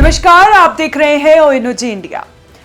नमस्कार, आप देख रहे हैं ओएनओजी इंडिया।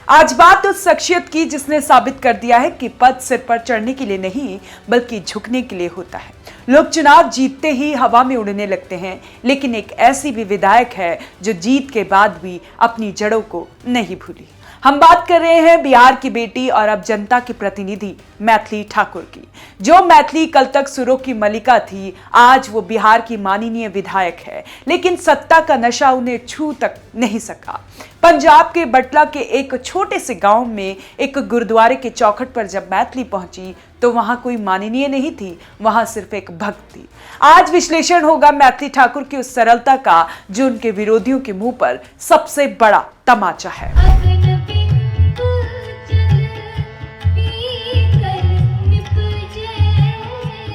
आज बात उस शख्सियत की जिसने साबित कर दिया है कि पद सिर पर चढ़ने के लिए नहीं बल्कि झुकने के लिए होता है। लोग चुनाव जीतते ही हवा में उड़ने लगते हैं, लेकिन एक ऐसी भी विधायक है जो जीत के बाद भी अपनी जड़ों को नहीं भूली। हम बात कर रहे हैं बिहार की बेटी और अब जनता की प्रतिनिधि मैथिली ठाकुर की। जो मैथिली कल तक सुरों की मलिका थी, आज वो बिहार की माननीय विधायक है, लेकिन सत्ता का नशा उन्हें छू तक नहीं सका। पंजाब के बटला के एक छोटे से गांव में एक गुरुद्वारे के चौखट पर जब मैथिली पहुंची तो वहां कोई माननीय नहीं थी, वहां सिर्फ एक भक्त थी। आज विश्लेषण होगा मैथिली ठाकुर की उस सरलता का जो उनके विरोधियों के मुंह पर सबसे बड़ा तमाचा है।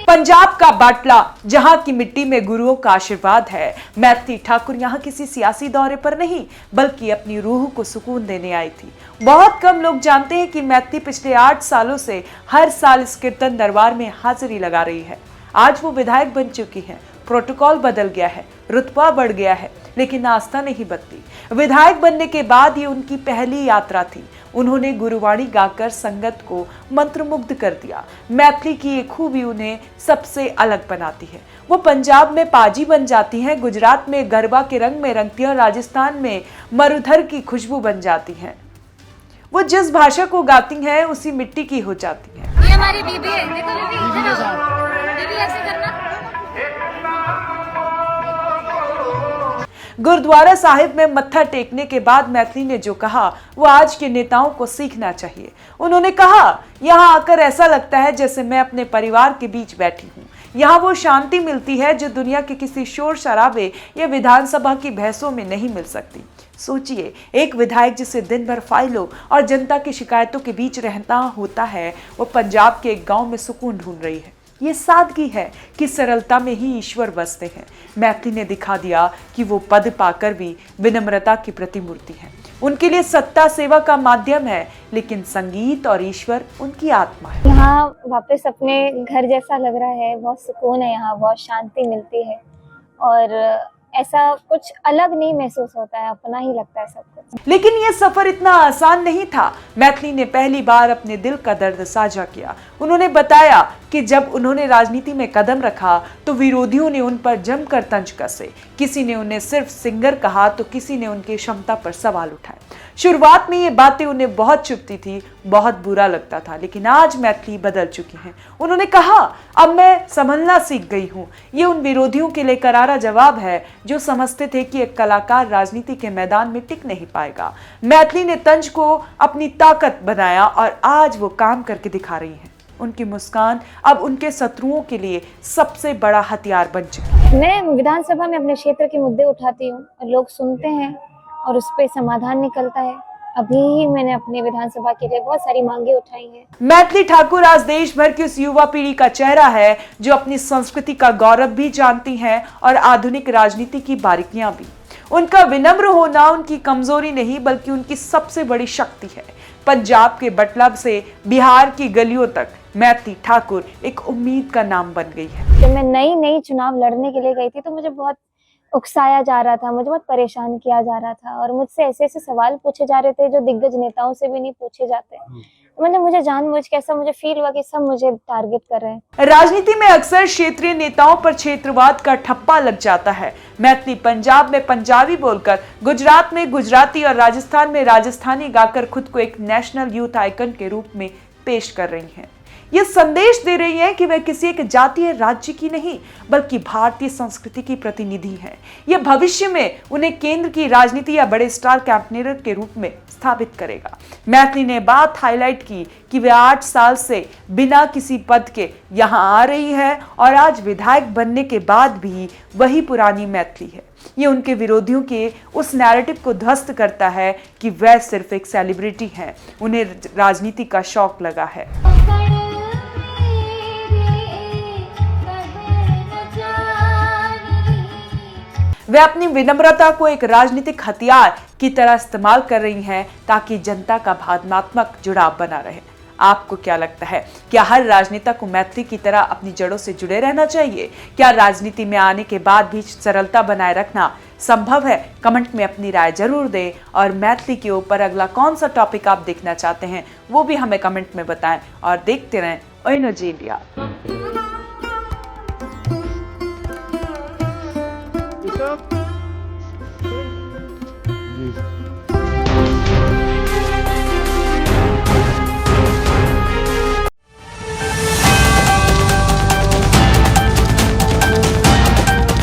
पंजाब का बाटला, जहां की मिट्टी में गुरुओं का आशीर्वाद है। मैथिली ठाकुर यहां किसी सियासी दौरे पर नहीं बल्कि अपनी रूह को सुकून देने आई थी। बहुत कम लोग जानते हैं कि मैथिली पिछले 8 सालों से हर साल इस कीर्तन दरबार में हाजिरी लगा रही है। आज वो विधायक बन चुकी हैं। प्रोटोकॉल बदल गया है, रुतबा बढ़ गया है, लेकिन आस्था नहीं बदली। विधायक बनने के बाद ये उनकी पहली यात्रा थी। उन्होंने गुरुवाणी गाकर संगत को मंत्रमुग्ध कर दिया। मैथिली की ये खूबी उन्हें सबसे अलग बनाती है। वो पंजाब में पाजी बन जाती हैं, गुजरात में गरबा के रंग में रंगती हैं और राजस्थान में मरुधर की खुशबू बन जाती हैं। वो जिस भाषा को गाती हैं उसी मिट्टी की हो जाती हैं। ये हमारी बीबी है, देखो बीबी ऐसे करना। गुरुद्वारा साहिब में मत्था टेकने के बाद मैथिली ने जो कहा वो आज के नेताओं को सीखना चाहिए। उन्होंने कहा, यहाँ आकर ऐसा लगता है जैसे मैं अपने परिवार के बीच बैठी हूँ। यहाँ वो शांति मिलती है जो दुनिया के किसी शोर शराबे या विधानसभा की बहसों में नहीं मिल सकती। सोचिए, एक विधायक जिसे दिन भर फाइलों और जनता की शिकायतों के बीच रहना होता है, वो पंजाब के एक गाँव में सुकून ढूंढ रही है। ये सादगी है कि सरलता में ही ईश्वर बसते हैं। मैथिली ने दिखा दिया कि वो पद पाकर भी विनम्रता की प्रतिमूर्ति है। उनके लिए सत्ता सेवा का माध्यम है, लेकिन संगीत और ईश्वर उनकी आत्मा है। यहाँ वापस अपने घर जैसा लग रहा है, बहुत सुकून है, यहाँ बहुत शांति मिलती है और ऐसा कुछ अलग नहीं महसूस होता है, अपना ही लगता है सब कुछ। लेकिन ये सफर इतना आसान नहीं था। मैथिली ने पहली बार अपने दिल का दर्द साझा किया। उन्होंने बताया कि जब उन्होंने राजनीति में कदम रखा तो विरोधियों ने उन पर जमकर तंज कसे। किसी ने उन्हें सिर्फ सिंगर कहा तो किसी ने उनकी क्षमता पर सवाल उठाए। शुरुआत में ये बातें उन्हें बहुत चुभती थी, बहुत बुरा लगता था, लेकिन आज मैथिली बदल चुकी हैं। उन्होंने कहा, अब मैं संभलना सीख गई हूँ। ये उन विरोधियों के लिए करारा जवाब है जो समझते थे कि एक कलाकार राजनीति के मैदान में टिक नहीं पाएगा। मैथिली ने तंज को अपनी ताकत बनाया और आज वो काम करके दिखा रही हैं। उनकी मुस्कान अब उनके शत्रुओं के लिए सबसे बड़ा हथियार बन चुकी है। मैं विधानसभा में अपने क्षेत्र के मुद्दे उठाती हूँ और लोग सुनते हैं और उस पर समाधान निकलता है। अभी ही मैंने अपने विधानसभा के लिए बहुत सारी मांगे उठाई हैं। मैथिली ठाकुर आज देश भर की उस युवा पीढ़ी का चेहरा है जो अपनी संस्कृति का गौरव भी जानती हैं और आधुनिक राजनीति की बारीकियां भी। उनका विनम्र होना उनकी कमजोरी नहीं बल्कि उनकी सबसे बड़ी शक्ति है। पंजाब के बटला से बिहार की गलियों तक मैथिली ठाकुर एक उम्मीद का नाम बन गई है। जब मैं नई चुनाव लड़ने के लिए गई थी तो मुझे बहुत उकसाया जा रहा था, मुझे बहुत परेशान किया जा रहा था और मुझसे ऐसे सवाल पूछे जा रहे थे जो दिग्गज नेताओं से भी नहीं पूछे जाते। मतलब मुझे जानबूझ के ऐसा मुझे फील हुआ कि सब मुझे टारगेट कर रहे हैं। राजनीति में अक्सर क्षेत्रीय नेताओं पर क्षेत्रवाद का ठप्पा लग जाता है। मैथिली पंजाब में पंजाबी बोलकर, गुजरात में गुजराती और राजस्थान में राजस्थानी गाकर खुद को एक नेशनल यूथ आइकन के रूप में पेश कर रही हैं। ये संदेश दे रही है कि वह किसी एक जाति या राज्य की नहीं बल्कि भारतीय संस्कृति की प्रतिनिधि हैं। यह भविष्य में उन्हें केंद्र की राजनीति या बड़े स्टार कैंपेनर के रूप में स्थापित करेगा। मैथिली ने बात हाईलाइट की कि वह 8 साल से बिना किसी पद के यहाँ आ रही है और आज विधायक बनने के बाद भी वही पुरानी मैथिली है। ये उनके विरोधियों के उस नैरेटिव को ध्वस्त करता है कि वह सिर्फ एक सेलिब्रिटी हैं। उन्हें राजनीति का शौक लगा है। वे अपनी विनम्रता को एक राजनीतिक हथियार की तरह इस्तेमाल कर रही हैं ताकि जनता का भावनात्मक जुड़ाव बना रहे। आपको क्या लगता है, क्या हर राजनेता को मैथिली की तरह अपनी जड़ों से जुड़े रहना चाहिए? क्या राजनीति में आने के बाद भी सरलता बनाए रखना संभव है? कमेंट में अपनी राय जरूर दें और मैथिली के ऊपर अगला कौन सा टॉपिक आप देखना चाहते हैं वो भी हमें कमेंट में बताएं और देखते रहें ओएनओजी इंडिया।